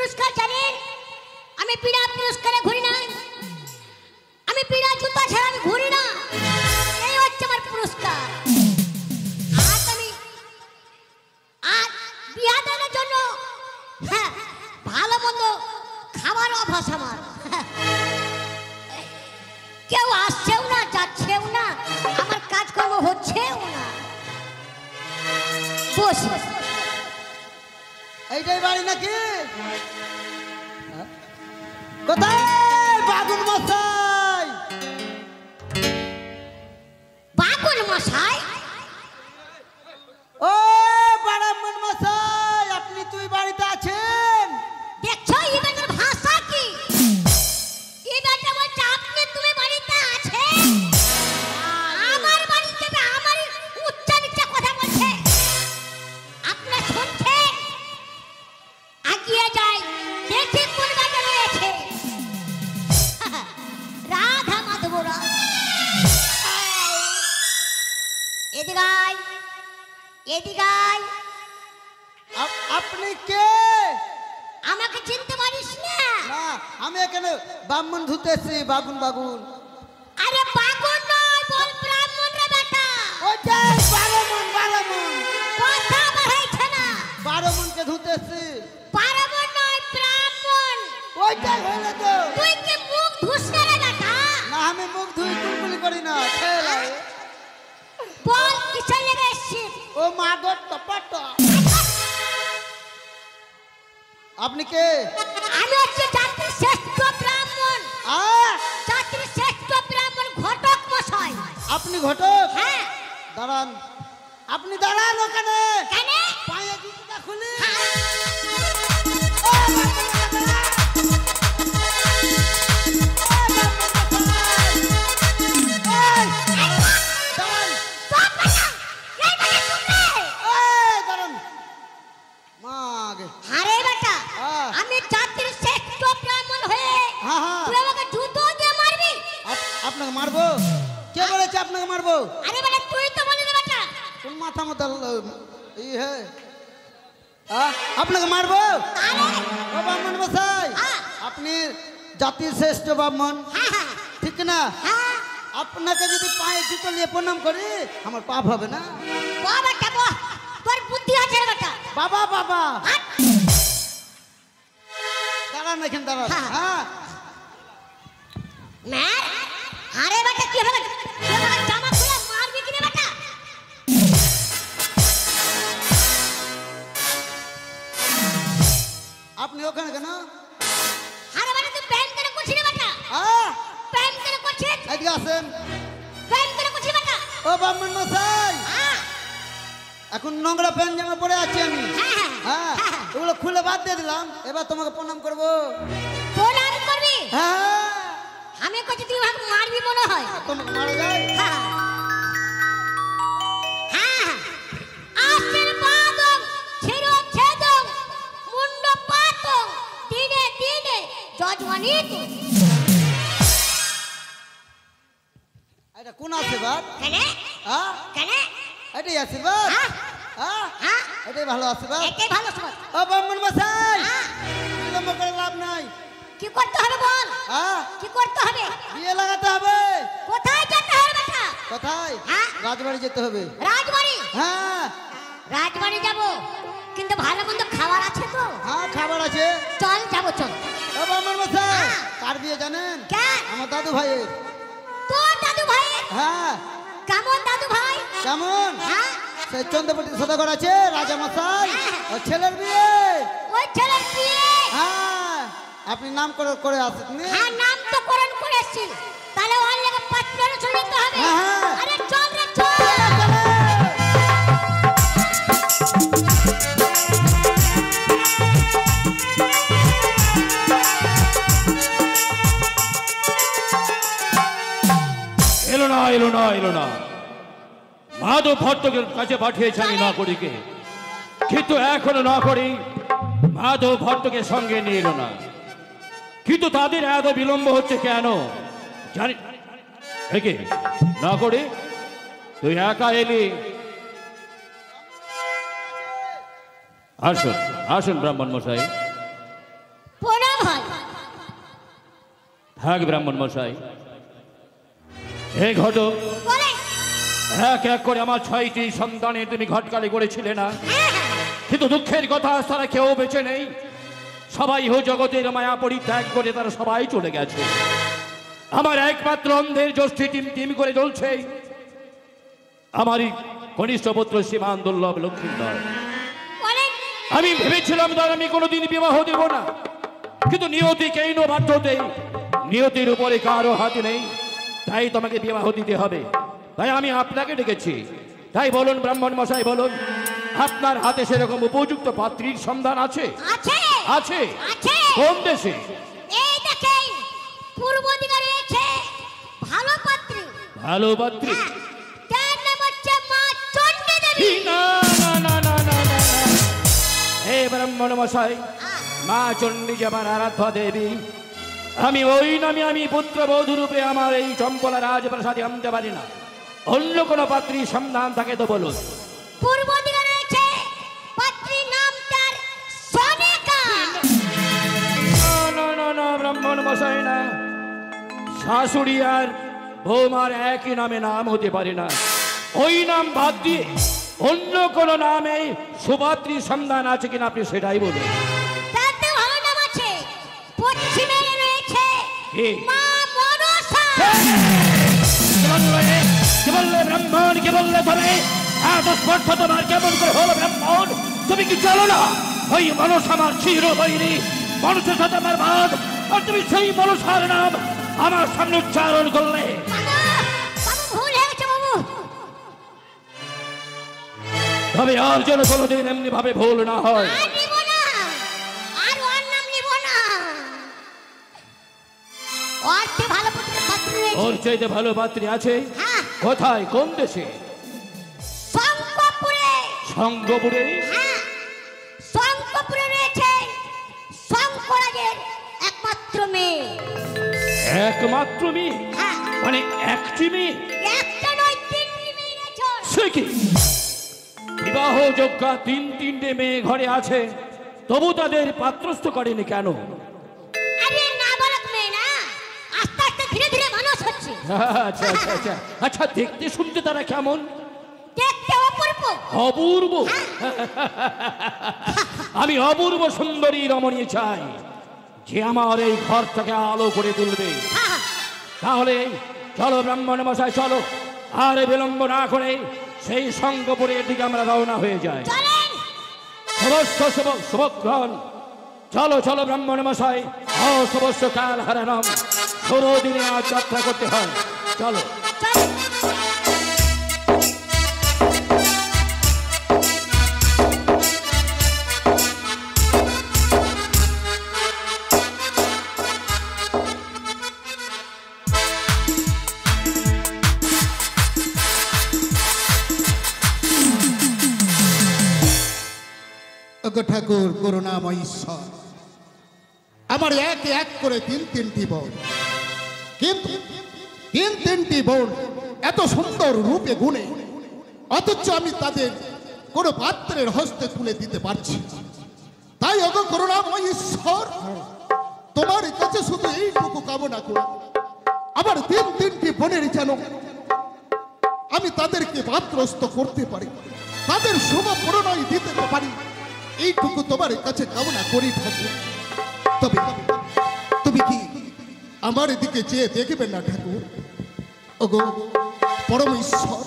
পুরস্কার জানেন? আমি বিনা পুরস্কারে ঘুরি না, আমি বিনা জুতা ছাড়া আমি ঘুরি না। এই হচ্ছে আমার পুরস্কার। আর বিয়াদের জন্য হ্যাঁ ভালো মন্দ খাবার অভ্যাস আমার। কেউ আসছেও না, যাচ্ছেও না, আমার কাজকর্ম হচ্ছেও না। বস, এইটাই বাড়ি নাকি? কোথায় বাগুন মশাই? বাগুন মশাই? ও বারামন মশাই, আপনি তুই বাড়িতে আছেন? দেখছো ইবেটার ভাষা কি? ইবেটা বলছে আপনি তুমি বাড়িতে আছেন। আমার বাড়িতে আমার উচ্চারিত কথা বলছে, আপনি শুনছেন? আগিয়ে যাই, দেখি কোন বাড়িতে রয়েছে। রাধা মাধব রায়, এদিকে আয়, এদিকে আয়। আপনি কে? আমাকে চিনতে পারিস না? না, আমি এখানে ব্রাহ্মণ ধুতেছি। বাগুন বাগুন। আরে বাগুন নয়, বল ব্রাহ্মণ রে বেটা। ওইটাই বারমন বারমন। কথা বাড়াইছে না। বারমনকে ধুতেছি। ব্রাহ্মণ নয়, ব্রাহ্মণ। ওইটাই হলো তো। তুই কি মুখ ধুস না রে বেটা? না, আমি মুখ ধুই কুলকুলি করি না, খেয়ে লাই। বল কিসের লেগে এসছিস? ও মাদর টপাট। আপনি কে? আমি হচ্ছে জাতির শ্রেষ্ঠ ব্রাহ্মণ। জাতির শ্রেষ্ঠ ব্রাহ্মণ ঘটক মশাই। আপনি ঘটক? হ্যাঁ। দাঁড়ান, আপনি দাঁড়ান ওখানে। কেন? পায়ে জুতোটা খুলি। আরে বেটা, আমি জাতির শ্রেষ্ঠ ব্রাহ্মণ হয়ে তুই আমাকে জুতো দিয়ে মারবি? আপনাকে মারবো? কে বলেছে আপনাকে মারবো? আরে বেটা তুই তো বলি না বেটা। কোন মাথা মতো ই হে? আপনাকে মারবো? ও ব্রাহ্মণ মশাই, আপনি জাতির শ্রেষ্ঠ ব্রাহ্মণ, ঠিক না? আপনাকে যদি পায়ে জুতো নিয়ে প্রণাম করি, আমার পাপ হবে না? বাবা টাকা তোর বুদ্ধি আছে রে বেটা। বাবা বাবা দাঁড়ান এখানে, দাঁড়ান। হ্যাঁ না আরে বেটা কি হবে? তোর জামা খুলে মারবি কি রে বেটা? আপনি ওখানে কেন? আরে বেটা তুই প্যান্ট কেন করছিস রে বেটা? প্যান্ট কেন করছিস? এদিকে আসেন। প্যান্ট কেন করছিস বেটা? ও ব্রাহ্মণ মশাই, এখন নোংরা প্যান্ট জামা পরে আছি আমি। হ্যাঁ, ওগুলো খুলে বাদ দিয়ে দিলাম, এবার তোমাকে প্রণাম করবো। প্রণাম করবি? হ্যাঁ। আমি কইছি তুই আমাকে মারবি মনে হয়। তোমাকে মারা যায়? হ্যাঁ হ্যাঁ। আশীর্বাদং শিরোচ্ছেদং মুন্ডপাতং দিনে দিনে যজমানিত। এটা কোন আশীর্বাদ? কেন? কেন? এটাই আশীর্বাদ? এটাই ভালো আশীর্বাদ? এটাই ভালো আশীর্বাদ। ও ব্রাহ্মণ মশাই, বিলম্ব করে লাভ নাই। কি করতে হবে বল? কি করতে হবে? বিয়ে লাগাতে হবে। কোথায় যেতে হবে বেটা? কোথায়? রাজবাড়ি যেতে হবে। রাজবাড়ি? হ্যাঁ। রাজবাড়ি যাব, কিন্তু ভালো মন্দ খাবার আছে তো? হ্যাঁ, খাবার আছে। চল যাবো, চল। ও ব্রাহ্মণ মশাই, কার বিয়ে জানেন? আমার দাদু ভাইয়ের। তোর দাদু ভাইয়ের? হ্যাঁ। কেমন দাদু ভাই? কেমন? সেই চন্দ্রপতি সদাগর আছে, রাজা মশাই, ওর ছেলের বিয়ে। ওই ছেলের বিয়ে? হ্যাঁ। আপনি নাম করে আসেন? হ্যাঁ, নাম তো করে এসেছি। তাহলে ওর লেগে পাত্রের চলে যেতে হবে। আরে চল রে চল। এলো না মাধব ভট্টকের কাছে পাঠিয়েছে আমি না করিকে, কিন্তু এখনো না করি মাধব ভট্টকে সঙ্গে নিয়ে এলো না। কিন্তু তাদের এত বিলম্ব হচ্ছে কেন জানি না করি? তুই একা এলি? আসুন আসুন ব্রাহ্মণ মশাই, হ্যাঁ ব্রাহ্মণ মশাই, এই ঘটক বলে এক এক করে আমার 6টি সন্তানের তুমি ঘটকালি করেছিলে না, কিন্তু দুঃখের কথা তারা কেউ বেঁচে নেই। সবাই হো জগতের মায়া পরিত্যাগ করে তারা সবাই চলে গেছে। আমার একমাত্র অন্ধের জ্যোষ্ঠী টিম টিম করে জ্বলছে আমারই কনিষ্ঠ পুত্র শ্রীমান দুর্লভ লক্ষ্মীধর। বলে আমি ভেবেছিলাম তার আমি কোনোদিন বিবাহ দেব না, কিন্তু নিয়তিকে এই বাধ্যতে, নিয়তির উপরে কারো হাত নেই, তাই তোমাকে বিবাহ দিতে হবে। তাই আমি আপনাকে ডেকেছি। তাই বলুন ব্রাহ্মণ মশাই, বলুন আপনার হাতে সেরকম উপযুক্ত পাত্রীর সন্ধান আছে? আছে আছে? আছে। কোন দেশে? এই দেখেন পূর্ব দিকে রয়েছে ভালো পাত্রী। ভালো পাত্রী? তার নাম হচ্ছে মা চণ্ডী দেবী। না না না না না না, হে ব্রাহ্মণ মশাই, মা চণ্ডী যে আমার আরাধ্যা দেবী, আমি ওই নামে আমি পুত্রবধূ রূপে আমার এই চম্পলা রাজপ্রাসাদে আনতে পারি না। অন্য কোন পাত্রীর সন্ধান থাকে তো বলুন। পূর্ব দিকে রয়েছে পাত্রীর নাম তার সনিকা। না না না ব্রাহ্মণ মশাই, না, শাশুড়ি আর বৌমার একই নামে নাম হতে পারে না। ওই নাম বাদ দিয়ে অন্য কোন নামে সুপাত্রীর সন্ধান আছে কিনা আপনি সেটাই বলুন। তাতে ভালো নাম আছে। পশ্চিমে রয়েছে কে? মা মনসা। কি বললে ব্রাহ্মণ? কি বললে তুমি? এত স্পর্ধ তোমার কেমন করে হলো ব্রাহ্মণ? তুমি কি জানো না ওই মানুষ আমার চির বৈরী, মানুষের সাথে আমার বাদ, আর তুমি সেই মানুষের নাম আমার সামনে উচ্চারণ করলে? বাবু ভুল হয়ে গেছে বাবু। তবে আর যেন কোনোদিন এমনি ভাবে ভুল না হয়। আর নিব না, আর ওর নাম নিব না। ওর চেয়ে ভালো পাত্রী রয়েছে। ওর চাইতে ভালো পাত্রী আছে? হ্যাঁ, কোথায়? কোন দেশে? শঙ্করপুরে। সঙ্গপুরে? হ্যাঁ, শঙ্করপুরে রয়েছে শঙ্করাজের একমাত্র মেয়ে। একমাত্র মেয়ে? হ্যাঁ, মানে একটি মেয়ে? একটা নয়, 3টি মেয়ে রয়েছে। সে কি বিবাহ যোগ্যা 3-3টে মেয়ে ঘরে আছে, তবু তাদের পাত্রস্থ করেনি কেন? আরে নাবালক মেয়ে না, আস্তে আস্তে ধীরে ধীরে মানুষ হচ্ছে। আচ্ছা আচ্ছা আচ্ছা আচ্ছা, দেখতে শুনতে তারা কেমন? দেখতে অপূর্ব। অপূর্ব? আমি অপূর্ব সুন্দরী রমণী চাই, যে আমার এই ঘরটাকে আলো করে তুলবে। হ্যাঁ, তাহলে চলো ব্রাহ্মণ মশাই, চলো, আর বিলম্ব না করে সেই শঙ্করপুরের দিকে আমরা রওনা হয়ে যাই। চলেন। সমস্ত শুভগ্রহণ, চলো চলো ব্রাহ্মণ মশাই, সমস্ত কাল হারানম, ষোলো দিনে আজ যাত্রা করতে হয়। চলো। চলেন। ঠাকুর করুণাময় ঈশ্বর, আমার এক এক করে 3-3টি বোন, কিন্তু 3-3টি বোন এত সুন্দর রূপে গুণে, অথচ আমি তাদের কোনো পাত্রের হস্তে তুলে দিতে পারছি না। তাই অগ করুণাময় ঈশ্বর, তোমার কাছে শুধু এইটুকু কামনা করি, আমার 3-3টি বোনের যেন আমি তাদেরকে পাত্রস্থ করতে পারি, তাদের শুভ প্রণয় দিতে পারি, এইটুকু তোমার কাছে কামনা করি ঠাকুর। তবে তুমি কি আমার দিকে চেয়ে দেখবে না ঠাকুর? ওগো পরম ঈশ্বর,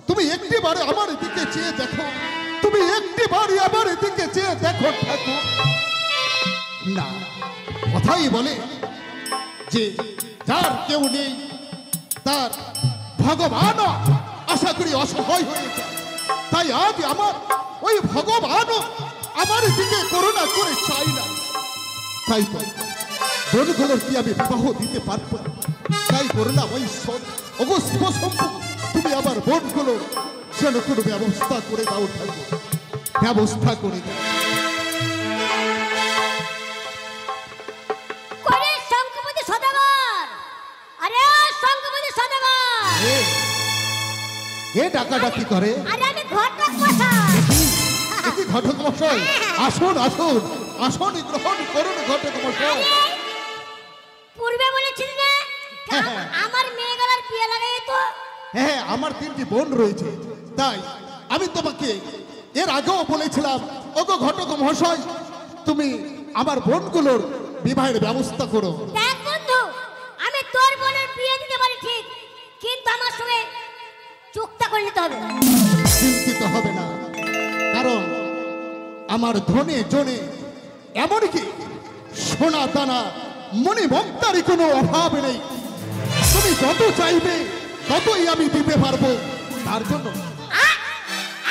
তুমি একটিবার আমার দিকে চেয়ে দেখো, তুমি একটিবার আমার দিকে চেয়ে দেখো ঠাকুর। না, কথাই বলে যে যার কেউ নেই তার ভগবান আশা করি অসহায় হয়ে যায়। তাই আজ আমার ওই ভগবানও আমার দিকে করুণা করে চাই না। তাই তো বোনগুলোর কি আমি বিবাহ দিতে পারবো না? তাই করুণা ওই ঈশ্বর, অবশ্য তুমি আমার বোনগুলোর যেন কোনো ব্যবস্থা করে দাও ঠাকুর, ব্যবস্থা করে দাও। করে শঙ্করপতি সদাগর, আরে শঙ্করপতি সদাগর, কে ডাকাডাকি করে? আরে আমি ঘটক মশাই। কি ঘটক মশাই? আসুন আসুন আসুন, গ্রহণ করুন ঘটক মশাই। পূর্বে বলেছিলেন হ্যাঁ। আমার মেয়ে গলার বিয়ে লাগাই তো। হ্যাঁ, আমার 3টি বোন রয়েছে, তাই আমি তোমাকে এর আগেও বলেছিলাম, ওগো ঘটক মহাশয়, তুমি আমার বোনগুলোর বিবাহের ব্যবস্থা করো। দেখ বন্ধু, আমি তোর বোনের বিয়ে দিতে পারি ঠিক, কিন্তু আমার সঙ্গে চুক্তা করে নিতে হবে। চিন্তিত হবে না, কারণ আমার ধনে জনে এমনকি সোনা দানা মনে মমতারই কোনো অভাব নেই। তুমি যত চাইবে ততই আমি দিতে পারবো। তার জন্য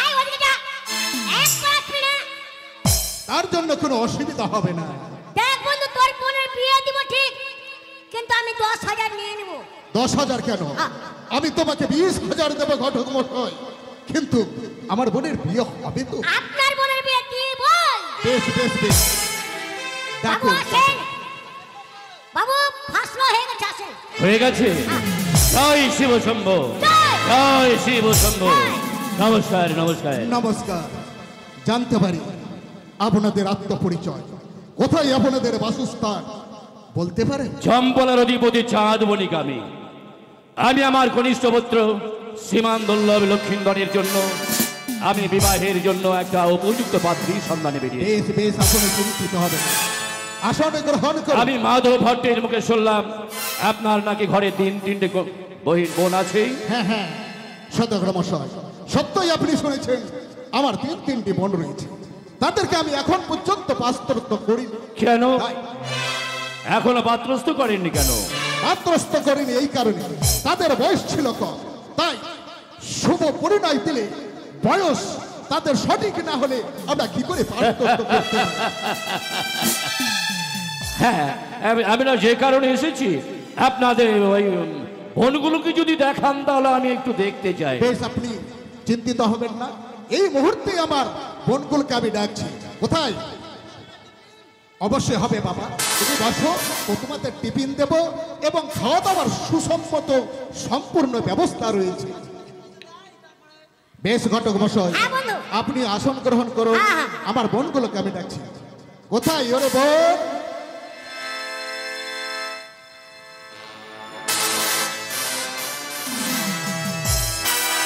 আয় ওদিকে যা, একবার আসবি না। তার জন্য কোনো অসুবিধা হবে না। দেখ বন্ধু, তোর বোনের বিয়ে দিব ঠিক, কিন্তু আমি 10,000 নিয়ে নেব। 10,000 কেন? আমি তোমাকে 20,000 দেবো ঘটক মশাই, কিন্তু আমার বোনের বিয়ে হবে তো। আপনার বোনের বিয়ে দিয়ে বল। বেশ বেশ বেশ, বাবু ডাকো। আসেন, বাবু ফাসলা হয়ে গেছে, আসেন। হয়ে গেছে। জয় শিব শম্ভু, জয় শিব শম্ভু। নমস্কার নমস্কার। নমস্কার। জানতে পারি আপনাদের আত্মপরিচয়, কোথায় আপনাদের বাসস্থান বলতে পারেন? চম্পলার অধিপতি চাঁদ বণিক আমি। আমি আমার কনিষ্ঠ পুত্র শ্রীমান দুর্লভ লক্ষ্মীন্দরের জন্য আমি বিবাহের জন্য একটা উপযুক্ত পাত্রীর সন্ধানে বেরিয়েছি। বেশ বেশ, আপনি চিন্তিত হবেন, আসন গ্রহণ করুন। আমি মাধব ভট্টের মুখে শুনলাম আপনার নাকি ঘরে 3টি বোন আছে। হ্যাঁ হ্যাঁ, সদগ্র মশাই, সত্যই আপনি শুনেছেন, আমার 3টি বোন রয়েছে। তাদেরকে আমি এখন পর্যন্ত পাত্রস্থ করিনি। কেন তাই এখনো পাত্রস্থ করেননি কেন? পাত্রস্থ করিনি এই কারণে, তাদের বয়স ছিল কম। তাই শুভ পরিণয় দিলে বয়স তাদের সঠিক না হলে আমরা কি করে পাত্রস্থ করতে পারি? হ্যাঁ, আমি না যে কারণে এসেছি, আপনাদের ওই বোনগুলোকে যদি দেখান তাহলে আমি একটু দেখতে চাই। বেশ, আপনি চিন্তিত হবেন না, এই মুহূর্তে আমার বোনগুলোকে আমি ডাকছি। কোথায়? অবশ্যই হবে বাবা, তুমি বসো, ও তোমাদের টিফিন দেব এবং খাওয়া দাওয়ার সুসম্মত সম্পূর্ণ ব্যবস্থা রয়েছে। বেশ ঘটক মশাই, হ্যাঁ, বলো। আপনি আসন গ্রহণ করুন, হ্যাঁ। আমার বোনগুলোকে আমি ডাকছি। কোথায় ওরে বোন?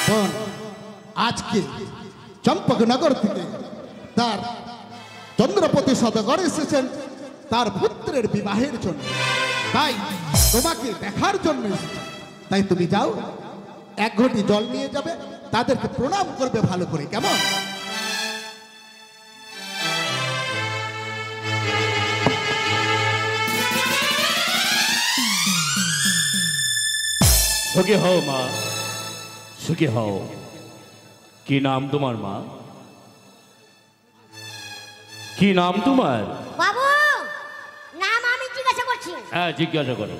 বোন, আজকে চম্পকনগর থেকে তার চন্দ্রপতি সদাগর এসেছেন তার পুত্রের বিবাহের জন্য, তাই তোমাকে দেখার জন্য এসেছেন। তাই তুমি যাও, 1 ঘটি জল নিয়ে যাবে, তাদেরকে প্রণাম করবে ভালো করে, কেমন? সুখী হও মা, সুখী হও। কি নাম তোমার মা? কি নাম তোমার? বাবু, নাম আমি জিজ্ঞাসা করছি। হ্যাঁ, জিজ্ঞাসা করো।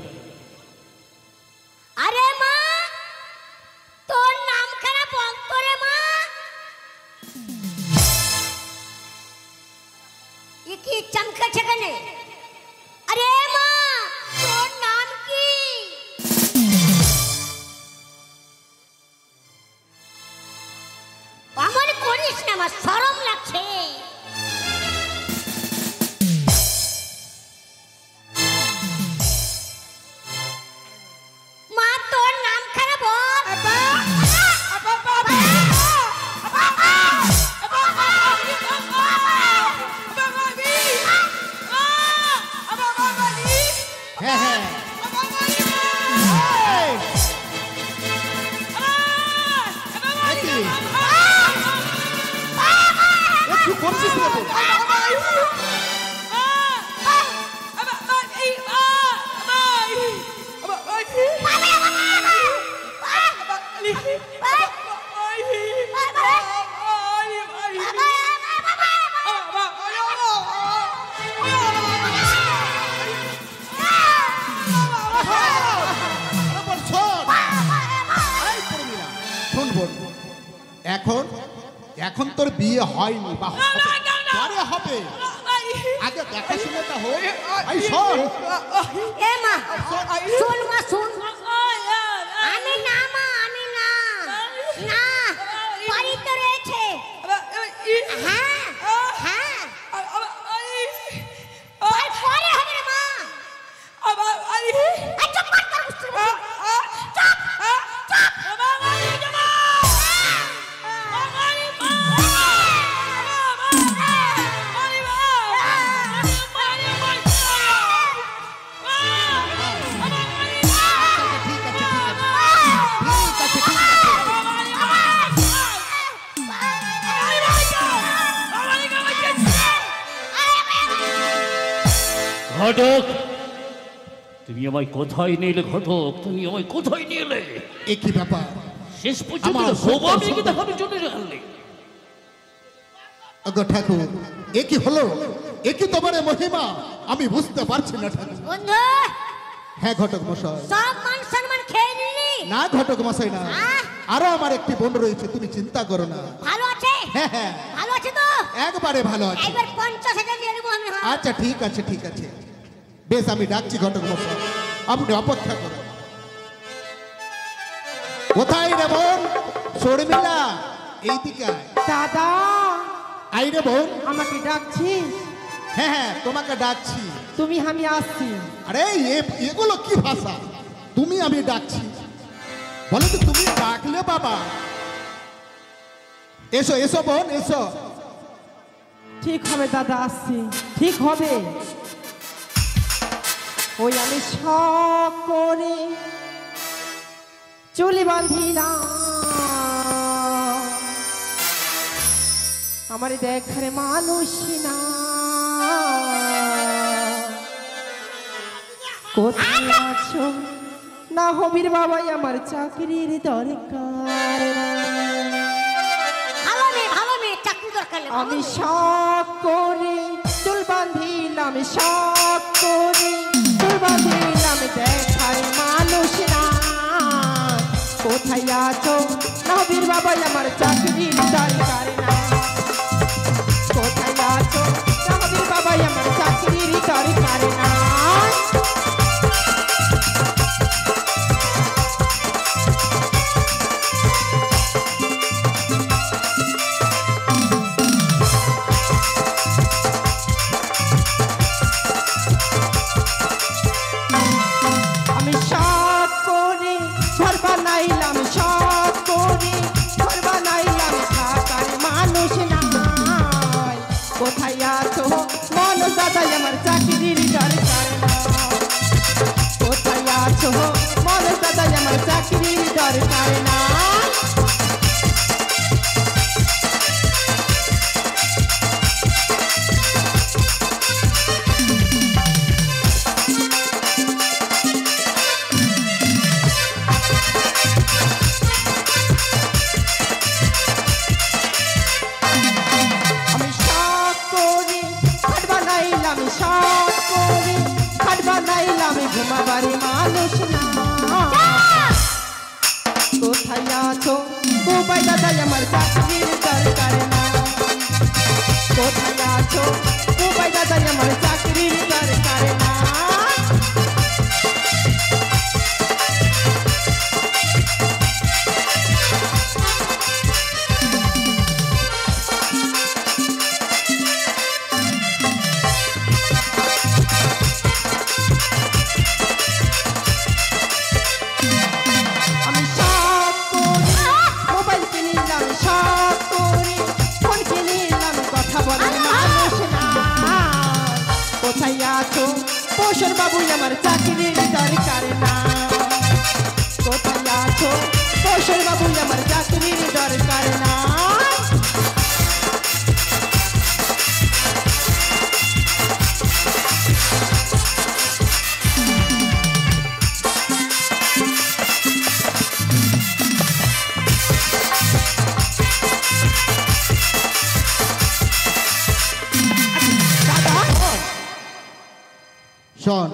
আরে মা, তোর নাম খানা বলতো রে মা। এ কি চমকাছে কেন? আরে মা, তোর নাম কি? আমার করিস না, আমার শরম লাগছে। মা, তোর নাম খারাপ হ্যাঁ হ্যাঁ, একটু করছিস না তো? এখন এখন তোর বিয়ে হয়নি বা পরে হবে, আগে দেখাশোনাটা হোক। এই শোন, এ মা, শোন মা, শোন। আমি না মা, আমি না, না, বাড়িতে রয়েছে। হ্যাঁ হ্যাঁ, পরে হবে রে মা। চুপ কর, তোর ঘটক, তুমি আমায় কোথায় নিলে? ঘটক, তুমি আমায় কোথায় নিলে? এ কি ব্যাপার? শেষ পর্যন্ত আমার ভবানীকে দেখানোর জন্য আনলে। ওগো ঠাকুর, এ কি হলো? এ কি তোমার মহিমা? আমি বুঝতে পারছি না ঠাকুর। বন্ধু, হ্যাঁ ঘটক মশাই। সব মান সম্মান খেয়ে নিলি? না ঘটক মশাই না, আরো আমার একটি বোন রয়েছে, তুমি চিন্তা করো না। ভালো আছে? হ্যাঁ হ্যাঁ, ভালো আছে তো? একবারে ভালো আছে। একবার 50,000 দিয়ে দেবো আমি। হ্যাঁ। আচ্ছা ঠিক আছে ঠিক আছে, বেশ আমি ডাকছি ঘটক মশাই, আপনি অপেক্ষা করুন। কোথায় রে বোন? শর্মিলা, এইদিকে আয়। দাদা, আই রে বোন। আমাকে ডাকছিস? হ্যাঁ হ্যাঁ, তোমাকে ডাকছি। তুমি, আমি আসছি। আরে এগুলো কি ভাষা? তুমি আমি ডাকছি, বলো তো তুমি ডাকলে বাবা। এসো এসো বোন এসো। ঠিক হবে দাদা, আসছি, ঠিক হবে। ওই আমি শখ করে চুলি বাঁধিলাম, আমার দেখার মানুষ না, কোথায় আছো? না হবির বাবাই আমার চাকরির দরকার না। ভালো মেয়ে, চাকরি দরকার নেই। আমি শখ করে চুল বাঁধিলাম, শখ করে চুল বাঁধিলাম, দেখার মানুষ না, কোথায় আছো? নবীর বাবাই আমার চাকরির দরকার না, কোথায় আছো? নবীর বাবাই আমার চাকরির দরকার না। আমি শখ করে ঘর বানাইলাম, শখ করে ঘর বানাইলাম, থাকার মানুষ নাই, কোথায় আছো? মনোজ দাদাই আমার চাকরির দরকার না, কোথায় আছো? মনোজ দাদাই আমার চাকরির দরকার না। আমি শখ করে খাট বানাইলাম, শখ করে খাট বানাইলাম, ঘুমাবারে মানুষ না, কোথায় আছো? বোবাই দাদাই আমার চাকরির দরকার না, কোথায় আছো? বোবাই দাদাই আমার চাকরির দরকার না। আমি শখ করে মোবাইল কিনিলাম, শখ করে ফোন কিনিলাম, কথা বলার মানুষ না, কোথায় আছো? পোষণ বাবু আমার চাকরির দরকার না, কোথায় আছো? পোষণ বাবু আমার চাকরির দরকার না। শোন,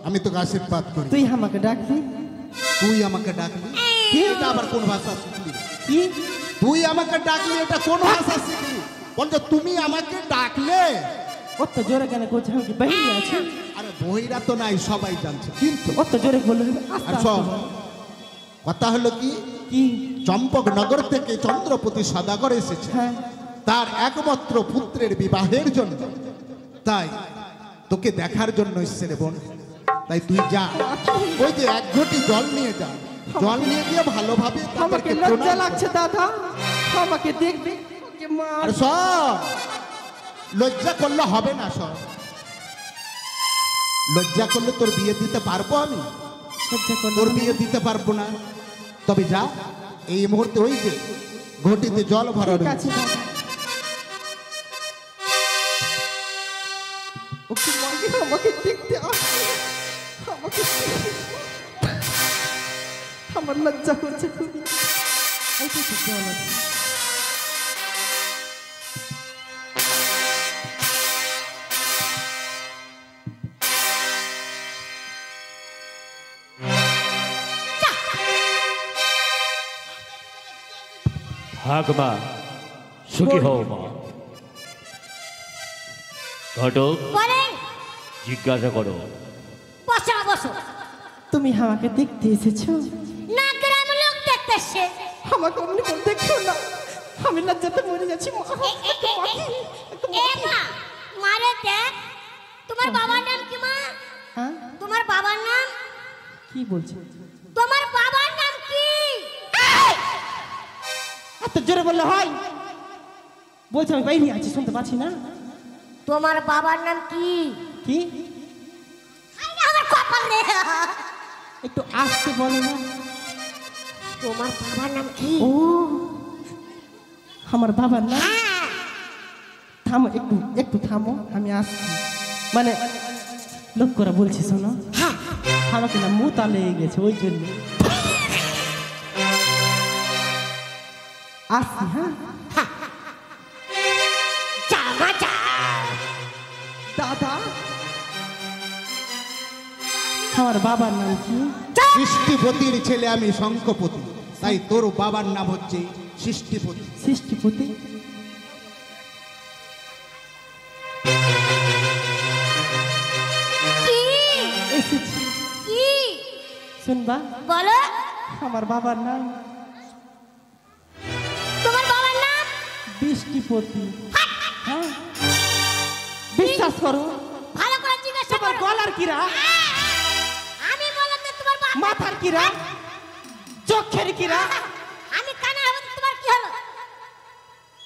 আমি তোকে আশীর্বাদ করি, তুই আমাকে ডাকবি? তুই আমাকে ডাকলি, এটা আবার কোন ভাষা শিখলি? কি তুই আমাকে ডাকলি, এটা কোন ভাষা শিখলি? বলছো তুমি আমাকে ডাকলে। অত জোরে কেন করছে? আমি কি বাহিরে আছি? আরে বহিরা তো নাই, সবাই জানছে, কিন্তু অত জোরে বললে হবে? আস্তে আর আস্তে শোন, বল। কথা হলো কি, কি? চম্পকনগর থেকে চন্দ্রপতি সদাগর এসেছে হ্যাঁ, তার একমাত্র পুত্রের বিবাহের জন্য, তাই তোকে দেখার জন্য এসেছে রে বোন। তাই তুই যা, ওই যে এক ঘটি জল নিয়ে যা, জল নিয়ে গিয়ে ভালোভাবে আমাকে তাদেরকে লজ্জা প্রণাম কর। লাগছে দাদা, আমাকে দেখবে, আমাকে মার। আর সব লজ্জা করলে হবে না, সব লজ্জা করলে তোর বিয়ে দিতে পারবো আমি? লজ্জা করলে তোর বিয়ে দিতে পারবো না। তবে যা, এই মুহূর্তে ওই যে ঘটিতে জল ভরা ঠিক রয়েছে, আছে দাদা। ওকে মাকে আমাকে দেখতে আসে, আমাকে আমার লজ্জা করছে খুবই। এইটা তো কেমন আছে? থাক মা, সুখী হও মা। ঘটক, বলে জিজ্ঞাসা করো। বসো বসো। তুমি আমাকে দেখতে এসেছো? না, গ্রাম লোক দেখতে এসছে। আমাকে অমনি করে দেখো না, আমি লজ্জাতে মরে যাচ্ছি মা। এ মা, মারে দেখ। তোমার বাবার নাম কি মা? হ্যাঁ, তোমার বাবার নাম কি বলছো? তোমার বাবার নাম কি? এত জোরে বললে হয়? বলছি আমি বাইরে আছি, শুনতে পাচ্ছি না। তোমার বাবার নাম কি? কি? আরে আমার কপাল রে। একটু আসতে বলো না। তোমার বাবার নাম কি? ও, আমার বাবার নাম? হ্যাঁ। থামো, একটু একটু থামো, আমি আসছি। মানে লোক করে বলছি, শোনো, আমাকে না মুতা লেগে গেছে, ওই জন্য আসছি। হ্যাঁ, জামা যা। দাদা, আমার বাবার নাম কি? সৃষ্টিপতির ছেলে আমি শঙ্খপতি, তাই তোর বাবার নাম হচ্ছে সৃষ্টিপতি। সৃষ্টিপতি? কি? এসেছি, কি? শুনবা? বলো। আমার বাবার নাম তোমার বাবার নাম? বৃষ্টিপতি। হ্যাঁ, বিশ্বাস করো। ভালো করে জিজ্ঞাসা তোমার করো। গলার কিরা, আমি বললাম যে তোমার বাবা। মাথার কিরা, চোখের কিরা, আমি কানা হব, তোমার কি হলো?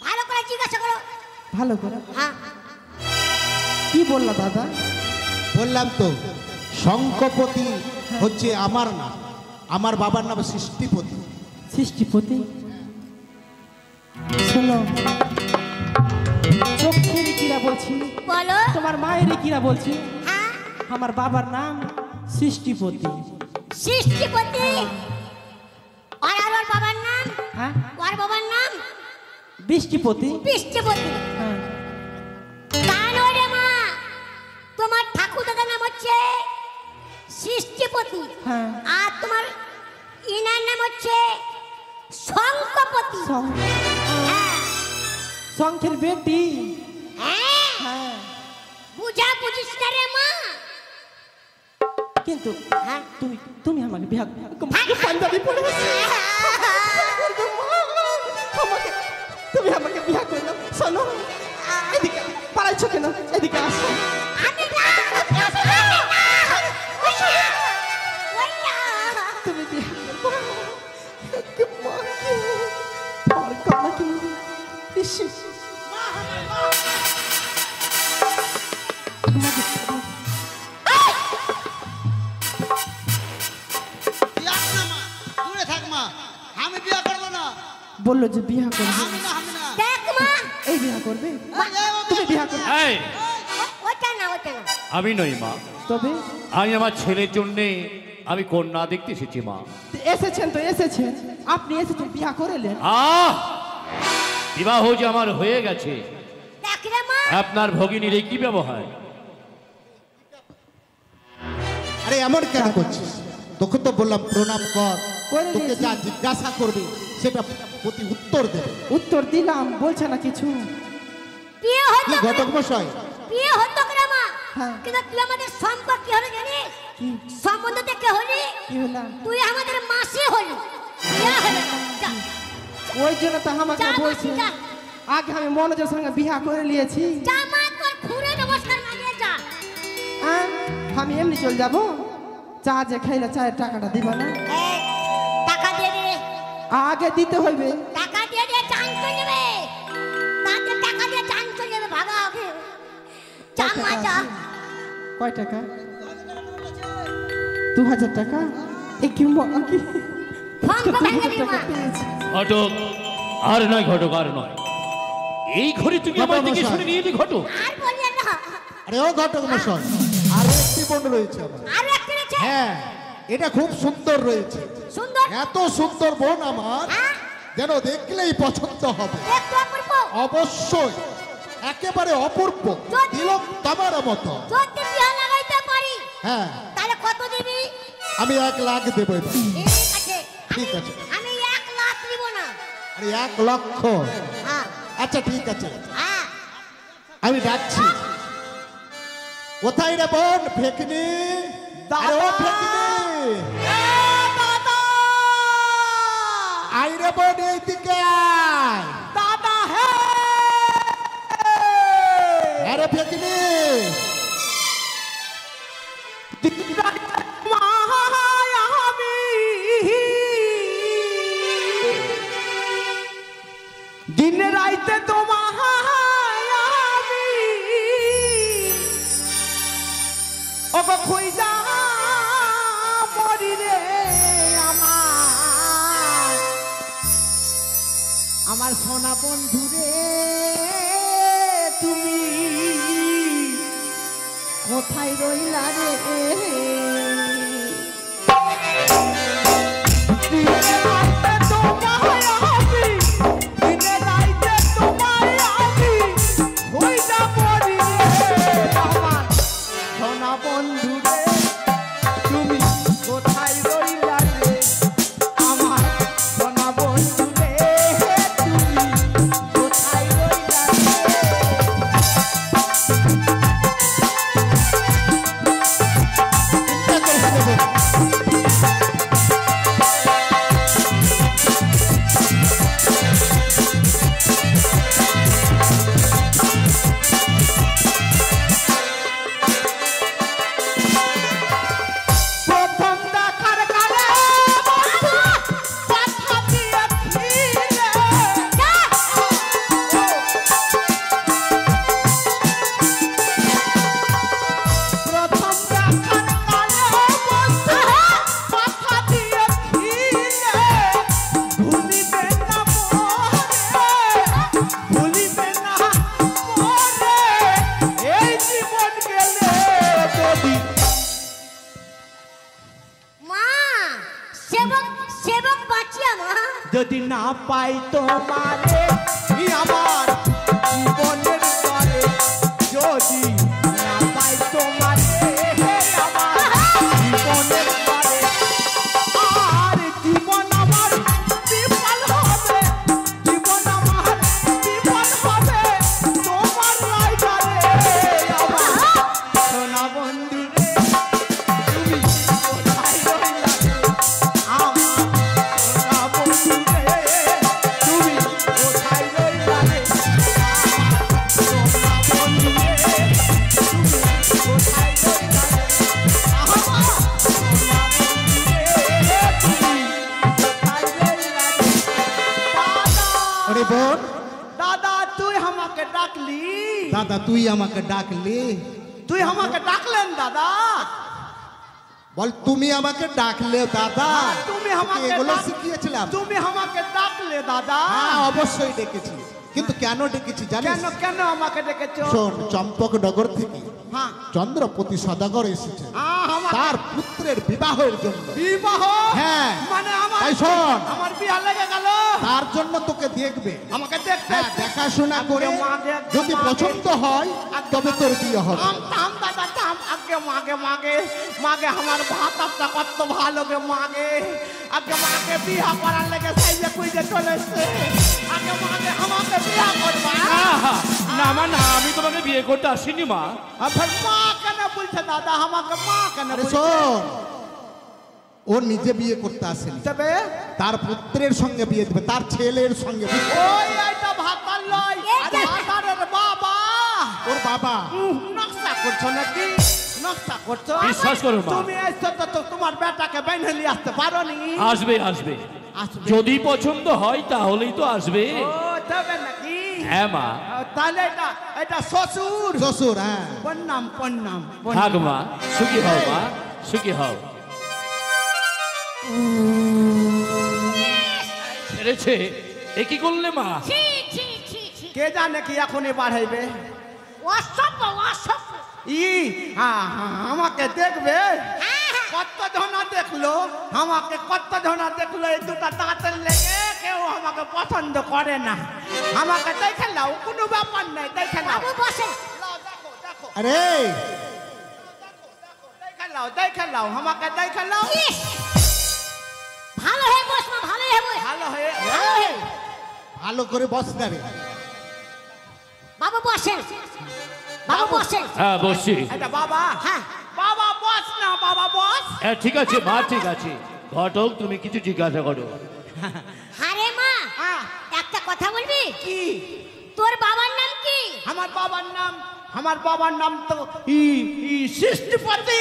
ভালো করে জিজ্ঞাসা করো। ভালো করে। হ্যাঁ। কি বললা দাদা? বললাম তো, শঙ্খপতি হচ্ছে আমার নাম, আমার বাবার নাম সৃষ্টিপতি। সৃষ্টিপতি? শোনো, চোখের কিরা বলছি, বলো। তোমার মায়ের কিরা বলছি, হ্যাঁ। আমার বাবার নাম সৃষ্টিপতি। সৃষ্টিপতি। আর ওর বাবার নাম? হ্যাঁ, ওর বাবার নাম বৃষ্টিপতি। বৃষ্টিপতি। হ্যাঁ, তা নয় রে মা, তোমার ঠাকুর দাদার নাম হচ্ছে সৃষ্টিপতি। হ্যাঁ। আর তোমার ইনার নাম হচ্ছে শঙ্খপতি। হ্যাঁ। শঙ্খের বেটি। হ্যাঁ। হ্যাঁ, বুঝা বুঝিস না রে মা। কিন্তু হ্যাঁ। তুমি তুমি আমাকে বিয়া পাঞ্জাবি পরে আমাকে, তুমি আমাকে বিয়া করলো। শোনো, এদিকে পালাইছো কেন? এদিকে আসো। আমি না। ওই না। তুমি বিয়া করবো। একে মাকে, আমার কান্না কি বেশি। বিয়া না মা, দূরে থাক মা, আমি বিয়া করবো না। বললো যে বিয়া করবে। আমি না, আমি না। দেখ মা। এই বিয়া করবে? এই, ও তুমি বিয়া করবে? এই, ওটা না, ওটা না। আমি নই মা, তবে আমি আমার ছেলের জন্যে আমি কন্যা দেখতে এসেছি মা। এসেছেন তো এসেছেন, আপনি এসেছেন বিয়া করেলেন। বিবাহ যে আমার হয়ে গেছে, দেখ রে মা। আপনার ভগিনীর এই কি ব্যবহার? আরে এমন কেন করছিস? তোকে তো বললাম প্রণাম কর, করে তোকে নিয়েছি। যা জিজ্ঞাসা করবে সেটা প্রতি উত্তর দেবে। উত্তর দিলাম, বলছে না কিছু। বিয়ে কি হতো ঘটক মশাই? বিয়ে হতো রে মা। হ্যাঁ। কিন্তু তুই আমাদের সম্পর্ক কি হলো জানিস? কি সম্বন্ধ থেকে হলি, কি হলাম? তুই আমাদের মাসি হলি। বিয়ে হলো। যা, ওই জন্য তো আমাকে যা বলছে, মাসি, যা। আগে আমি মনোজের সঙ্গে বিয়া করে নিয়েছি। যা মা, তোর ঘুরে নমস্কার মানিয়ে যা। আমি এমনি চলে যাবো? চা যে খাইলে চায়ের টাকাটা দিব না? এই, টাকা দিয়ে দে। আগে দিতে হইবে। টাকা দিয়ে দে, চান চলে যাবে। তাতে টাকা দিয়ে চান চলে যাবে, ভাগা হবে। যা কয় মা, টাকা যা। আছে? কয় টাকা? 2000 টাকা? এ কি কি ফোন তো ভেঙে দিই মা। পেয়েছি। ঘটক, আর নয় ঘটক, আর নয়। এই ঘরে তুমি আমার ঘটক দিকে মশাই। শুনে নিয়ে এলি ঘটক। আর বলিয়ে না। আরে ও ঘটক মশাই, আরো একটি বোন রয়েছে আমার। আরো একটা রয়েছে? হ্যাঁ, এটা খুব সুন্দর রয়েছে। সুন্দর? এত সুন্দর বোন আমার, হ্যাঁ? যেন দেখলেই পছন্দ হবে। একটু অপূর্ব। অবশ্যই, একেবারে অপূর্ব, যদি- তিলক তামার মতো। যদি বিয়া লাগাইতে পারি হ্যাঁ, তাহলে কত দিবি? আমি 1 লাখ দেবো এবার। ঠিক আছে। ঠিক আছে। আমি 1 লাখ নিব না। আরে 1 লক্ষ? হ্যাঁ আচ্ছা ঠিক আছে, হ্যাঁ। আমি ডাকছি। কোথায় রে বোন ফেকনি? আরে ও ফেকনি, আই রে বোন এইদিকে আয়। দাদা হে আরে ফেকনি, দিন রাইতে তোমায় আমি ওগো খুঁজা মরি রে আমার সোনা বন্ধু রে, তুমি কোথায় রইলা রে? বন্ধু রে তুমি কোথায় রইলা রে আমার সোনা বন্ধু রে, তুমি কোথায় রইলা যদি না পাই তোমারে আমার জীবনের পরে, যদি না পাই তোমারে আমার জীবনের পরে, আর জীবন আমার বিফল হবে, জীবন আমার বিফল হবে তোমার রাইজারে আমার সোনা বন্ধু রে, তুমি কোথায় রইলা আমার সোনা বন্ধু রে, তুমি কোথায় রইলা রে আমার সোনা বন্ধু রে, তুমি কোথায় রইলা রে আমার সোনা বন্ধু রে, তুমি কোথায় রইলা রে? আরে বোন, দাদা তুই আমাকে ডাকলি? দাদা তুই আমাকে ডাকলি? তুই আমাকে ডাকলেন দাদা? বল তুমি আমাকে ডাকলে দাদা? তুমি আমাকে এগুলো ডাক- শিখিয়েছিলাম। তুমি আমাকে ডাকলে দাদা? হ্যাঁ অবশ্যই ডেকেছি, কিন্তু কেন ডেকেছি জানিস? কেন কেন আমাকে ডেকেছো? শোন, চম্পকনগর থেকে হ্যাঁ চন্দ্রপতি সদাগর এসেছে আমাকে তার পুত্রের বিবাহের জন্য। বিবাহ? হ্যাঁ। মানে আমার তাই শোন, আমার বিয়া লেগে গেল, তার জন্য তোকে দেখবে। আমাকে দেখতে হ্যাঁ, দেখাশোনা করে আগে মাগে, আগে যদি মাগে। পছন্দ হয় তবে তোর বিয়ে হবে। থাম দাদা থাম, আগে মাগে মাগে মাগে আমার ভাতাটা কত ভালো গে মাগে, আগে মাগে বিয়া করার লেগে সাইজে কুইজে চলে এসছে, আগে মাগে আমাকে বিয়া করবা? না মা, না, আমি তোমাকে বিয়ে করতে আসিনি মা। আবার মা কেন বলছে দাদা? আমাকে মা কেন আরে বলছে? শোন, ও নিজে বিয়ে করতে আসেনি, তবে তার পুত্রের সঙ্গে বিয়ে দেবে, তার ছেলের সঙ্গে। ওই এইটা ভাতার লয়, এইটা- ভাতারের বাবা। ওর বাবা নকশা করছো নাকি? নকশা করছো? বিশ্বাস করো মা। তুমি এসছো তো তোমার বেটাকে বাইনে নিয়ে আসতে পারো নি? আসবে আসবে, আসবে। যদি পছন্দ হয় তাহলেই তো আসবে। ও তবে নাকি? হ্যাঁ মা। তাহলে এটা এটা শ্বশুর। শ্বশুর। হ্যাঁ, প্রণাম প্রণাম থাক মা, সুখী হও মা, সুখী হও। ছেড়েছে, এ কি করলে মা? ছি ছি ছি ছি। কে জানে কি এখনই বাড়াইবে? অসভ্য অসভ্য। আমাকে দেখবে কত জনা দেখলো আমাকে কত জনা দেখলো এই দুটা দাঁতের লেগে কেউ আমাকে পছন্দ করে না আমাকে দেখে নাও কোনো ব্যাপার নাই দেখে নাও বাবু বসেন আরে দেখে নাও আমাকে দেখে নাও ভালো হয়ে বস মা ভালো হয়ে বস ভালো হয়ে ভালো হয়ে ভালো করে বস না রে বাবু বসেন বাবু বসেন হ্যাঁ বসছি। এটা বাবা হ্যাঁ বাবা বস না বাবা বস হ্যাঁ ঠিক আছে মা ঠিক আছে। ঘটক তুমি কিছু জিজ্ঞাসা করো। আরে মা হ্যাঁ একটা কথা বলবি কি তোর বাবার নাম কি আমার বাবার নাম তো সৃষ্টিপতি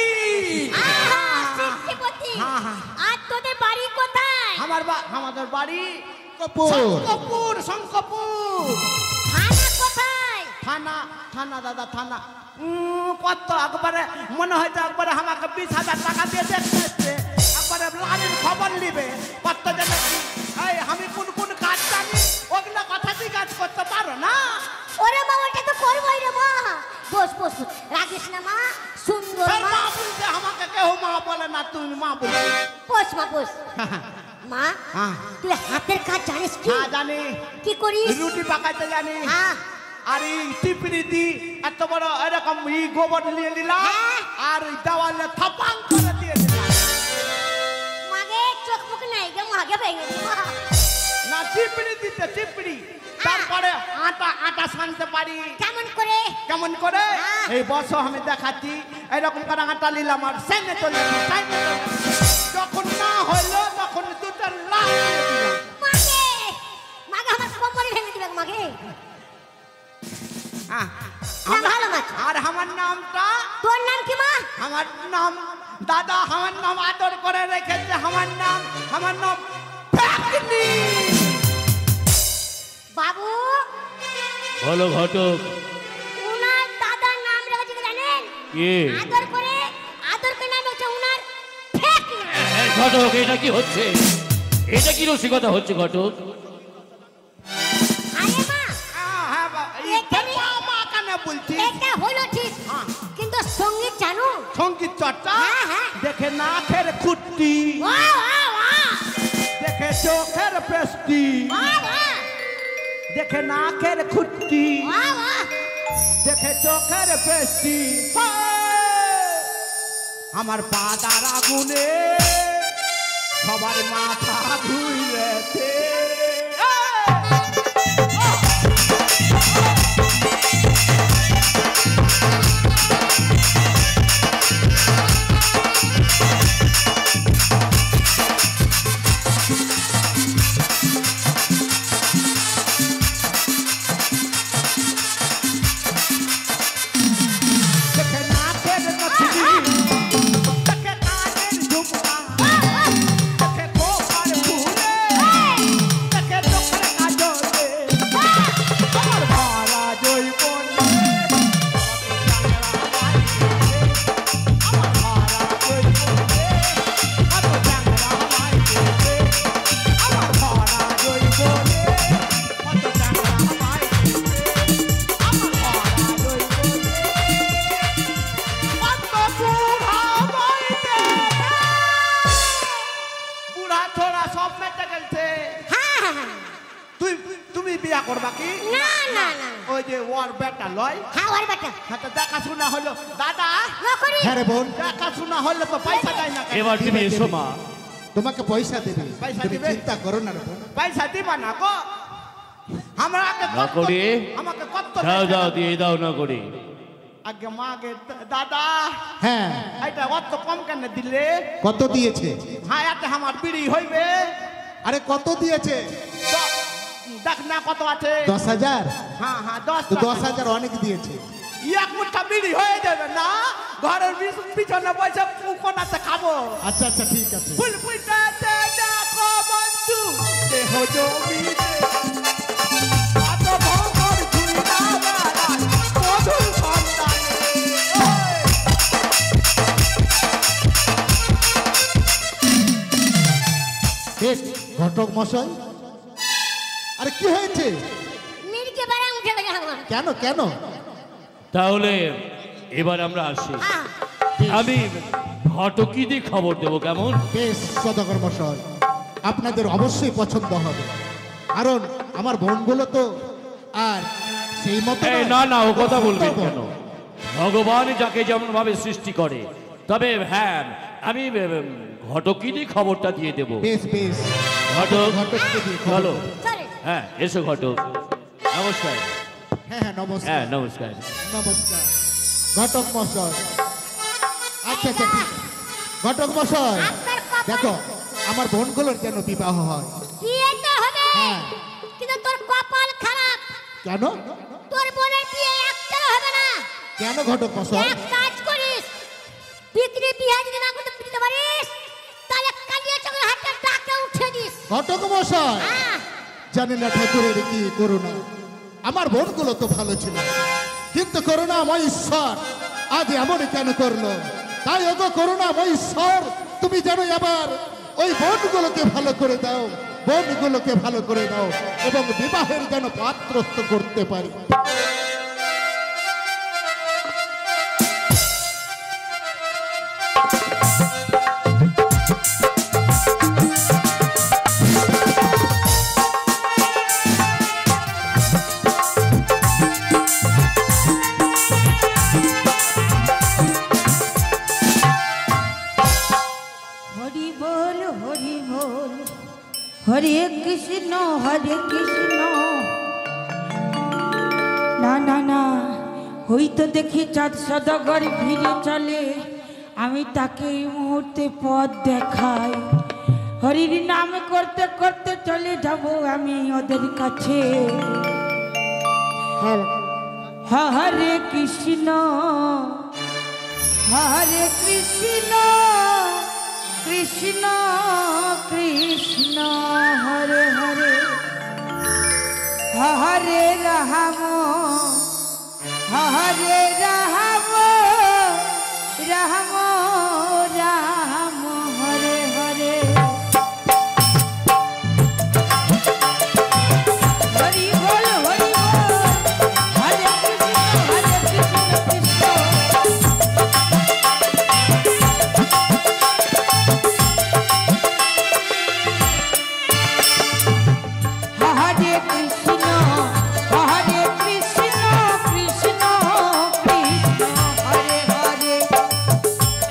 আহা, সৃষ্টিপতি। হ্যাঁ, হ্যাঁ। আর তোদের বাড়ি কোথায় আমাদের বাড়ি কপুর শঙ্করপুর থানা কোথায় থানা দাদা থানা কত একবারে মনে হয়তো একবারে আমাকে 20,000 টাকা দিয়ে দেখতে এসছে একবারে লালের খবর নিবে কত জানে এই আমি কোন কাজ জানি ওগুলো কথা জিজ্ঞাসা করতে পারো না ওরে মা ওটা তো করবই রে মা বস বস বস। রাখিস না মা সুন্দর ফের মা মা বলতে আমাকে কেউ মা বলে না তুমি মা বলে বস মা বস মা হ্যাঁ। তুই হাতের কাজ জানিস কি হ্যাঁ জানি কি করিস রুটি পাকাইতে জানি হ্যাঁ আর এই টিপড়ি দি এত বড় এরকম গোবর নিয়ে নিলাম হ্যাঁ। আর ওই দেওয়ালে থাপাং করে দিয়ে দিলাম মাগে চোখ মুখ নাই গে মাগে ভেঙে দি মা না চিপড়ি তারপরে আটা সানতে পারি কেমন করে হ্যাঁ। এই বছর আমি দেখাচ্ছি এরকম করে আটা নিলাম আর সেনে চলে যখন না হলো তখন দুটো লাভ দিয়ে দিলাম মাগে মাগে আমার কোমরে ভেঙে দিবে মাগে ভালো মাছ আর আমার নামটা তোর নাম কি মা আমার নাম দাদা আমার নাম আদর করে রেখেছে আমার নাম ফ্যাকনি বাবু বলো ঘটক। উনার দাদার নাম রেখেছে কি জানেন কি আদর করে নাম হচ্ছে উনার ফেকনা ঘটক এটা কি হচ্ছে? এটা কি রসিকতা হচ্ছে ঘটক? আরে মা হ্যাঁ এখানে- মা কেন বলছি এটা হলো ঠিক কিন্তু সঙ্গীত জানো সঙ্গীত চর্চা হ্যাঁ, হ্যাঁ। দেখে নাকের খুঁটি ওয়া ওয়া ওয়া দেখে চোখের পেস্টি ওয়া ওয়া দেখে নাকের খুঁটি ওয়া ওয়া দেখে চোখের পেস্টি আমার পাদার আগুনে সবার মাথা ধুইলেছে দেখে নাকের নথি দেখে কানের ঝুমকা দেখে খোপার ফুলে দেখে চোখের কাজলে আমার ভরা জৈবনে আমার ভরা জৈবনে কত চ্যাংড়া মাইছে আমার ভরা জৈবনে কত চ্যাংড়া মাইছে আমার ভরা জৈবনে বুড়া ছোড়া সব মেটে গেছে হ্যাঁ তুমি বিয়া করবা কি না না না ওই যে ওর বেটা লয় হ্যাঁ ওর বেটা হ্যাঁ তো দেখাশোনা হলো দাদা নকরি হ্যাঁ রে বোন দেখাশোনা হলো তো পয়সা দেয় না কেন? এবার তুমি এসো মা। তোমাকে পয়সা দেবে পয়সা তুমি দিবে? চিন্তা করো না রে বোন পয়সা দিবা না গো আমাকে না করি? আমাকে কত দাও দাও দিয়ে দাও না করি। আগে মাগে দাদা হ্যাঁ এটা অত কম কেন দিলে কত দিয়েছে হ্যাঁ এতে আমার বিড়ি হইবে আরে কত দিয়েছে দেখ না কত আছে 10,000 হ্যাঁ তো 10 10,000 অনেক দিয়েছে এক মুঠা বিড়ি হয়ে যাবে না ঘরের পিছনে বসে কোনাতে খাবো আচ্ছা আচ্ছা ঠিক আছে ফুল ফুটাতে দেখো বন্ধু দেহ জমিতে এত ভঙ্গর ঘুরি না বেড়ায় মধুর সন্তানে বেশ ঘটক মশাই আরে কি হয়েছে মির্গে বাড়া উঠে গেছে আমার কেন কেন তাহলে এবার আমরা আসি। হ্যাঁ আমি ঘটকি দিয়ে খবর দেবো, কেমন? বেশ সদাগর মশাই, আপনাদের অবশ্যই পছন্দ হবে, কারণ আমার বোনগুলো তো আর সেই মতো এই নয়। না না, ও কথা বলবেন কেন? ভগবান যাকে যেমন ভাবে সৃষ্টি করে, তবে হ্যাঁ আমি ঘটকি দিয়ে খবরটা দিয়ে দেবো। বেশ বেশ, ঘটক ঘটককে দিয়ে খবর চলো। দেবো। চলে হ্যাঁ এসো ঘটক। নমস্কার। হ্যাঁ হ্যাঁ নমস্কার। হ্যাঁ নমস্কার। নমস্কার ঘটক মশাই। আচ্ছা আচ্ছা ঠিক আছে। ঘটক মশাই, আপনার কপাল দেখো আমার বোনগুলোর যেন বিবাহ হয়। বিয়ে তো হবে, হ্যাঁ। কিন্তু তোর কপাল খারাপ। কেন? তোর বোনের বিয়ে একটাও হবে না। কেন ঘটক মশাই? এক কাজ করিস, বিক্রি বিয়ে যদি না করতে দিতে পারিস, তাহলে কালিয়া চকের হাটটা টাকা উঠে দিস। ঘটক মশাই, হ্যাঁ জানি না ঠাকুরের কি করুণা, আমার বোনগুলো তো ভালো ছিল, কিন্তু করুণাময় ঈশ্বর আজ এমন কেন করলো? তাই ওগো করুণাময় ঈশ্বর, তুমি যেন এবার ওই বোনগুলোকে ভালো করে দাও, বোনগুলোকে ভালো করে দাও, এবং বিবাহের যেন পাত্রস্থ করতে পারি। হরি বল হরি বল, হরে কৃষ্ণ হরে কৃষ্ণ। না না না, হয়তো দেখি চাঁদ সদাগর ফিরে চলে, আমি তাকে এই মুহূর্তে পথ দেখাই। হরির নাম করতে করতে চলে যাব আমি ওদের কাছে। হরে কৃষ্ণ হরে কৃষ্ণ, কৃষ্ণ কৃষ্ণ হরে হরে, হরে রাম হরে রাম, রাম রাম হরে হরে। হরি বল হরি বল, হরে কৃষ্ণ কৃষ্ণ। হরে কৃষ্ণ হরে কৃষ্ণ, কৃষ্ণ কৃষ্ণ হরে হরে,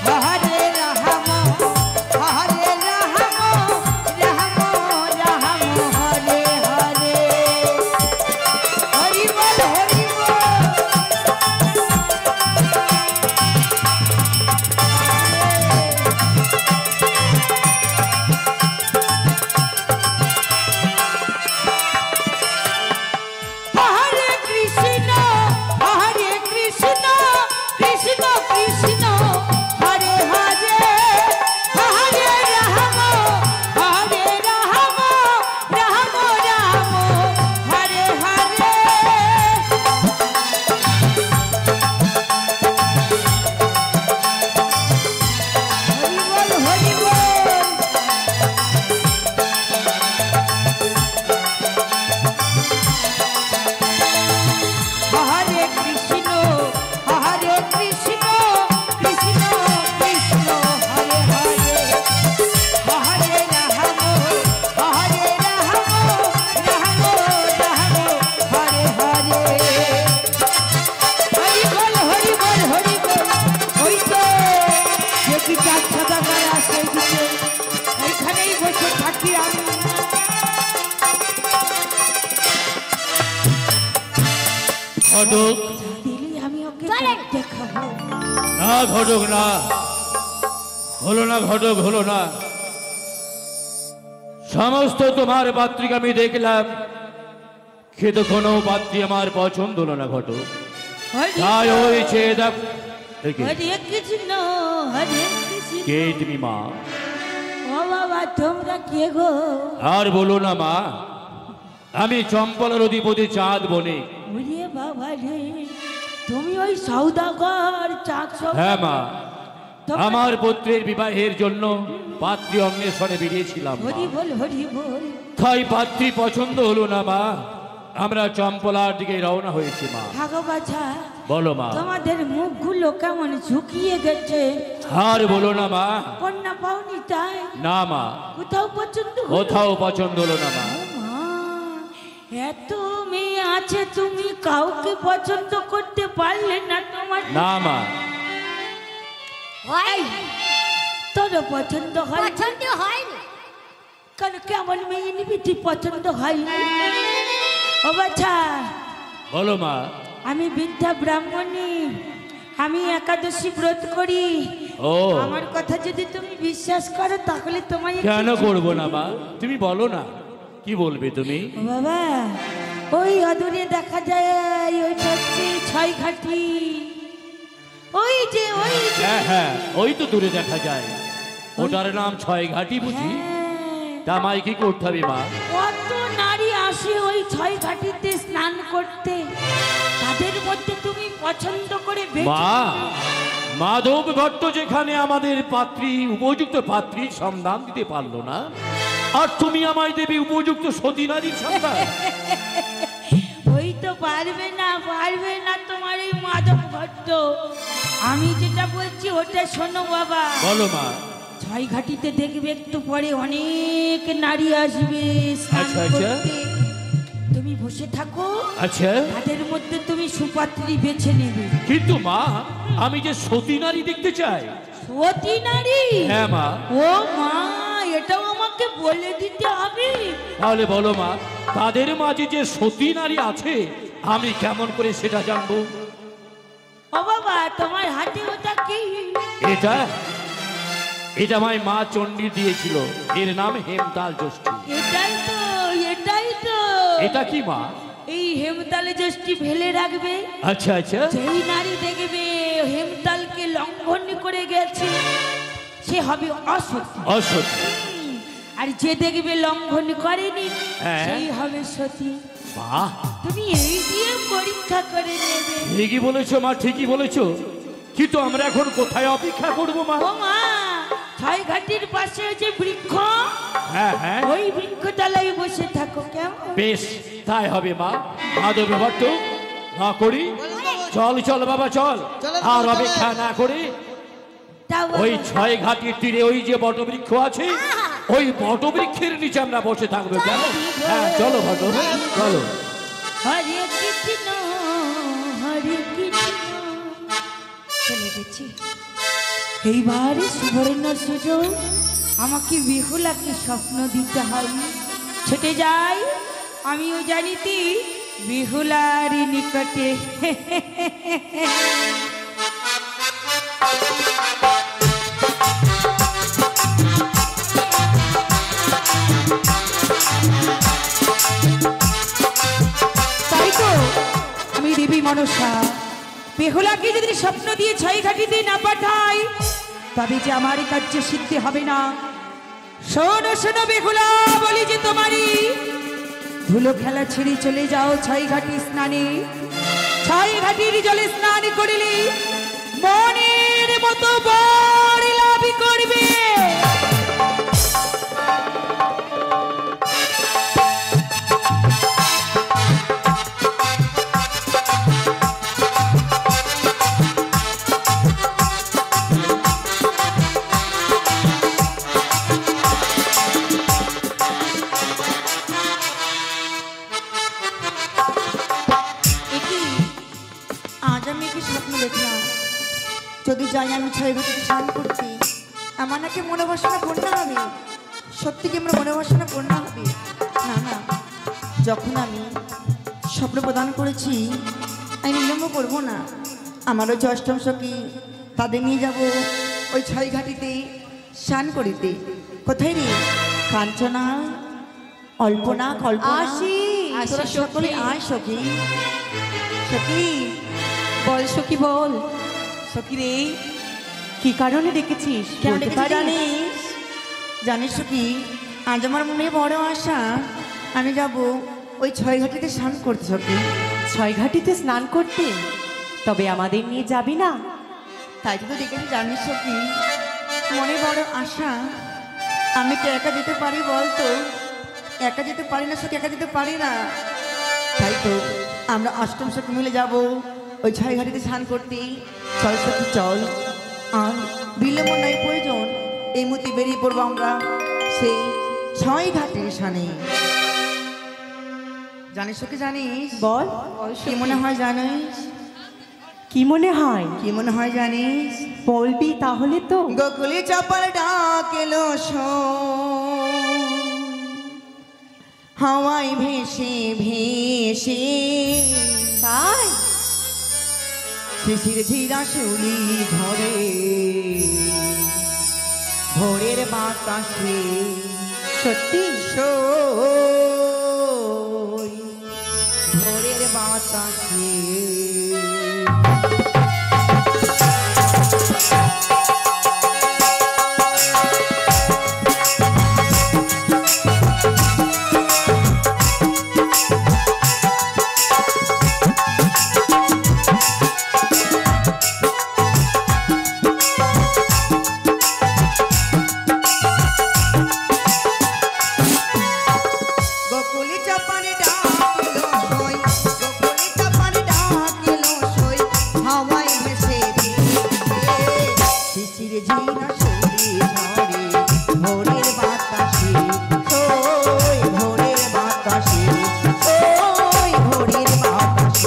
হরে রাম হরে রাম, রাম রাম হরে হরে। হরি বল হরি বল। হরে কৃষ্ণ হরে কৃষ্ণ, কৃষ্ণ কৃষ্ণ হরে হরে, হরে রাম হরে রাম, রাম রাম হরে হরে। হরি বল হরি বল। হরে কৃষ্ণ হরে কৃষ্ণ, কৃষ্ণ কৃষ্ণ হরে হরে, হরে রাম হরে রাম, রাম রাম হরে হরে। হরি বল হরি বল হরি বল। ওই তো দেখি চাঁদ সদাগর আসে দিতে, এইখানেই বসে থাকি আমি। ঘটক দিলি আমি ওকে চলেন। দেখাবো। না, ঘটক না, হলো না ঘটক, হলো না। সমস্ত তোমার পাত্রিকা আমি দেখলাম, কিন্তু কোনো পাত্রী আমার পছন্দ হলো না ঘটক। হরি তাই হয়েছে দেখ। দেখি, হরে কৃষ্ণ হরে কৃষ্ণ। কে তুমি মা? ও বাবা তোমরা কে গো? আর বলো না মা, আমি চম্পলার অধিপতি চাঁদ বণিক। ওরে বাবা রে, তুমি ওই সৌদাগর চাঁদ সৌদাগর? হ্যাঁ মা, আমার পুত্রের বিবাহের জন্য পাত্রী অন্বেষণে বেরিয়েছিলাম মা। হরি বল হরি বল। তাই পাত্রী পছন্দ হলো না মা, আমরা চম্পলার দিকে রওনা হয়েছি মা। ভাগো বাছা, বলো মা। তোমাদের মুখগুলো কেমন ঝুঁকিয়ে গেছে। আর বলো না মা। কন্যা পাওনি তাই? না মা, কোথাও পছন্দ হলো? কোথাও পছন্দ হলো না মা। মা, এত মেয়ে আছে, তুমি কাউকে পছন্দ করতে পারলে না? তোমার না মা। হয় তোর পছন্দ হয়? পছন্দ হয় না। কেন, কেমন মেয়ে নিবি তুই? পছন্দ হয় না? ও বাছা, বলো মা। আমি বৃদ্ধা ব্রাহ্মণী, আমি একাদশী ব্রত করি। ও, আমার কথা যদি তুমি বিশ্বাস করো তাহলে তোমায় কেন করবো না মা? তুমি বলো না, কি বলবে তুমি? ও বাবা, ওই অদূরে দেখা যায় ওইটা হচ্ছে ছয় ঘাটি। ওই যে হ্যাঁ হ্যাঁ, ওই তো দূরে দেখা যায়, ওটার নাম ছয় ঘাটি বুঝি। তা মাই কি করতে হবে মা? কত নারী আসে ওই ছয় ঘাটিতে স্নান করতে, তাদের মধ্যে তুমি পছন্দ করে মা, মাধব ভট্ট যেখানে আমাদের পাত্রী, উপযুক্ত পাত্রীর সন্ধান দিতে পারলো না, আর তুমি আমায় দেবে উপযুক্ত সতী নারীর সন্ধান? ওই তো পারবে না, পারবে না তোমার এই মাধব ভট্ট। আমি যেটা বলছি ওটা শোনো বাবা। বলো মা। ছয় ঘাটিতে দেখবে একটু পরে অনেক নারী আসবে স্নান আচ্ছা, আচ্ছা। করতে। তুমি বসে থাকো, আচ্ছা, তাদের মধ্যে তুমি সুপাত্রী বেছে নেবে। কিন্তু মা, আমি যে সতী নারী দেখতে চাই। সতী নারী? হ্যাঁ মা। ও মা, এটাও আমাকে বলে দিতে হবে। তাহলে বলো মা, তাদের মাঝে যে সতী নারী আছে আমি কেমন করে সেটা জানবো? ও বাবা, তোমার হাতে ওটা কি? এটা এটা আমায় মা চণ্ডী দিয়েছিল, এর নাম হেমতাল ষষ্ঠী। এটাই তো, এটাই তো। এটা কি মা? এই হেমতালে ষষ্ঠী ফেলে রাখবে। আচ্ছা আচ্ছা। যেই নারী দেখবে হেমতালকে লঙ্ঘন করে গেছে সে হবে অসতী। অসতী। আর যে দেখবে লঙ্ঘন করেনি হ্যাঁ। সেই হবে সতী। বাহ, তুমি এই দিয়ে পরীক্ষা করে নেবে। ঠিকই বলেছো মা, ঠিকই বলেছো। কিন্তু আমরা এখন কোথায় অপেক্ষা করবো মা? ও মা, ছয় ঘাটির পাশে যে বৃক্ষ, হ্যাঁ হ্যাঁ, ওই বৃক্ষ তলায় বসে থাকো। কেমন? বেশ, তাই হবে মা। মাধব ভট্ট না করি, চল চল বাবা চল। চলো, আর চলো। অপেক্ষা না করে তাও বাবা। ওই ছয় ঘাটির তীরে ওই যে বটবৃক্ষ আছে, ওই বটবৃক্ষের নিচে আমরা বসে থাকবো। কেমন? হ্যাঁ চলো ভট্ট, চলো। হরে কৃষ্ণ, হরে কৃষ্ণ। চলে গেছি। এইবারে সুবর্ণ সুযোগ, আমাকে বেহুলাকে স্বপ্ন দিতে হয়। ছুটে যাই আমিও জানিতি বেহুলার নিকটে। তাই তো আমি দেবী মনসা বেহুলাকে যদি স্বপ্ন দিয়ে ছয় ঘাটিতে না পাঠাই তবে যে আমার কার্য সিদ্ধি হবে না। শোনো শোনো বেহুলা, বলি যে তোমারই ধুলো খেলা ছেড়ে চলে যাও ছয় ঘাটি স্নানে। ছয় ঘাটির জলে স্নান করিলে মনের মতো বর লাভ করবে। আজ আমি কি স্বপ্ন দেখলাম, যদি যাই আমি ছয় ঘাটিতে স্নান করতে আমার নাকি মনোবাসনা পূর্ণ হবে। সত্যি কি আমার মনোবাসনা পূর্ণ হবে? না না, যখন আমি স্বপ্ন প্রদান করেছি আমি নিয়ম করবো না। আমারও যে অষ্টম সখী তাদের নিয়ে যাব ওই ছয় ঘাটিতে স্নান করিতে। কোথায় রে কাঞ্চনা, অল্পনা, কল্পনা? আসি, তোরা আসি সকলে সখী। আয় সখী। সখী বল সখী বল। সখী রে, কি কারণে ডেকেছিস? কেন বলতে ডেকেছি পারিস? জানিস? জানিস কি, আজ আমার মনে বড় আশা, আমি যাব ওই ছয় ঘাটিতে স্নান করতে। সখী, ছয় ঘাটিতে স্নান করতে? তবে আমাদের নিয়ে যাবি না? তাই তো ডেকেছি জানিস সখী, মনে বড় আশা। আমি তো একা যেতে পারি বলতো? একা যেতে পারি না সখী, একা যেতে পারি না। তাই তো আমরা অষ্টম সখী মিলে যাব ওই ছয় ঘাটিতে স্নান করতে। চল সখী চল, আর বিলম্ব নাই প্রয়োজন, এই মুহূর্তে বেরিয়ে পড়বো আমরা সেই ছয় ঘাটের স্নানে। জানিস সখী জানিস? বল কি মনে হয় জানিস? কি মনে হয়? কি মনে হয় জানিস? বলবি তাহলে তো। গোকুলে চাপার ডাক এলো হাওয়ায় ভেসে ভেসে, তাই শিশির ঝিরা শুলি ধরে ভোরের বাতাসে সত্যি সই ভোরের বাতাসে। শিশির ঝিরা শুলি ধরে ভোরের বাতাসে সই ভোরের বাতাসে সই ভোরের বাতাসে।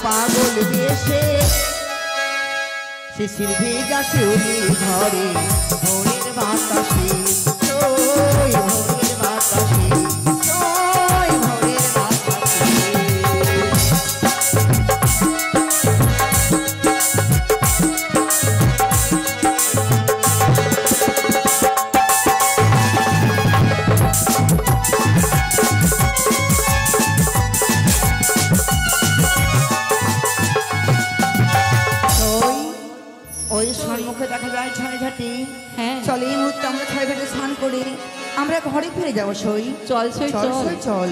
পাগল বেশে শিশির ভেজা শুলি ধরে ভোরের বাতাসে সই ভোরের বাতাসে সই ভোরের বাতাসে। ওই সম্মুখে দেখা যায় ছয় ঘাটি। হ্যাঁ চল এই মুহূর্তে আমরা ছয় ঘাটে স্নান করে আমরা ঘরে ফিরে যাবো। সই চল সই চল চল সই চল।